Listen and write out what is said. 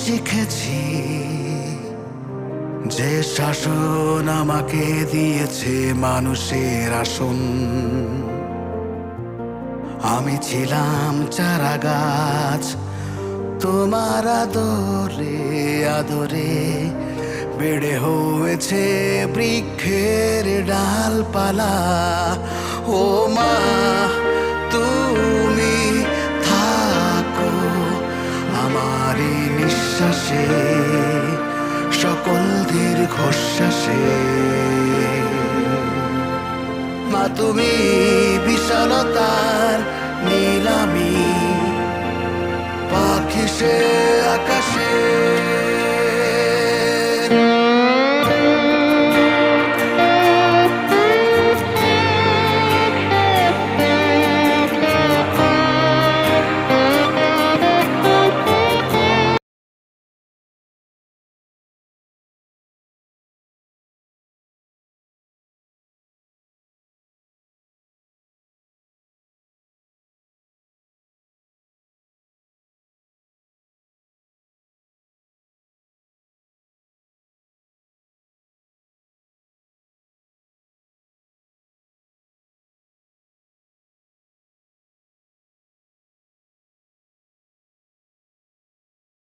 শিখেছি যে শাসন আমাকে দিয়েছে মানুষের আসন। আমি ছিলাম চারা গাছ, তোমার আদরে আদরে বেড়ে হয়েছে বৃক্ষের ডালপালা। ও মা, তুমি থাকো আমার এই নিঃশ্বাসে, সকল দীর্ঘশ্বাসে। মা, তুমি বিশালতার নীলামি, পাখি সে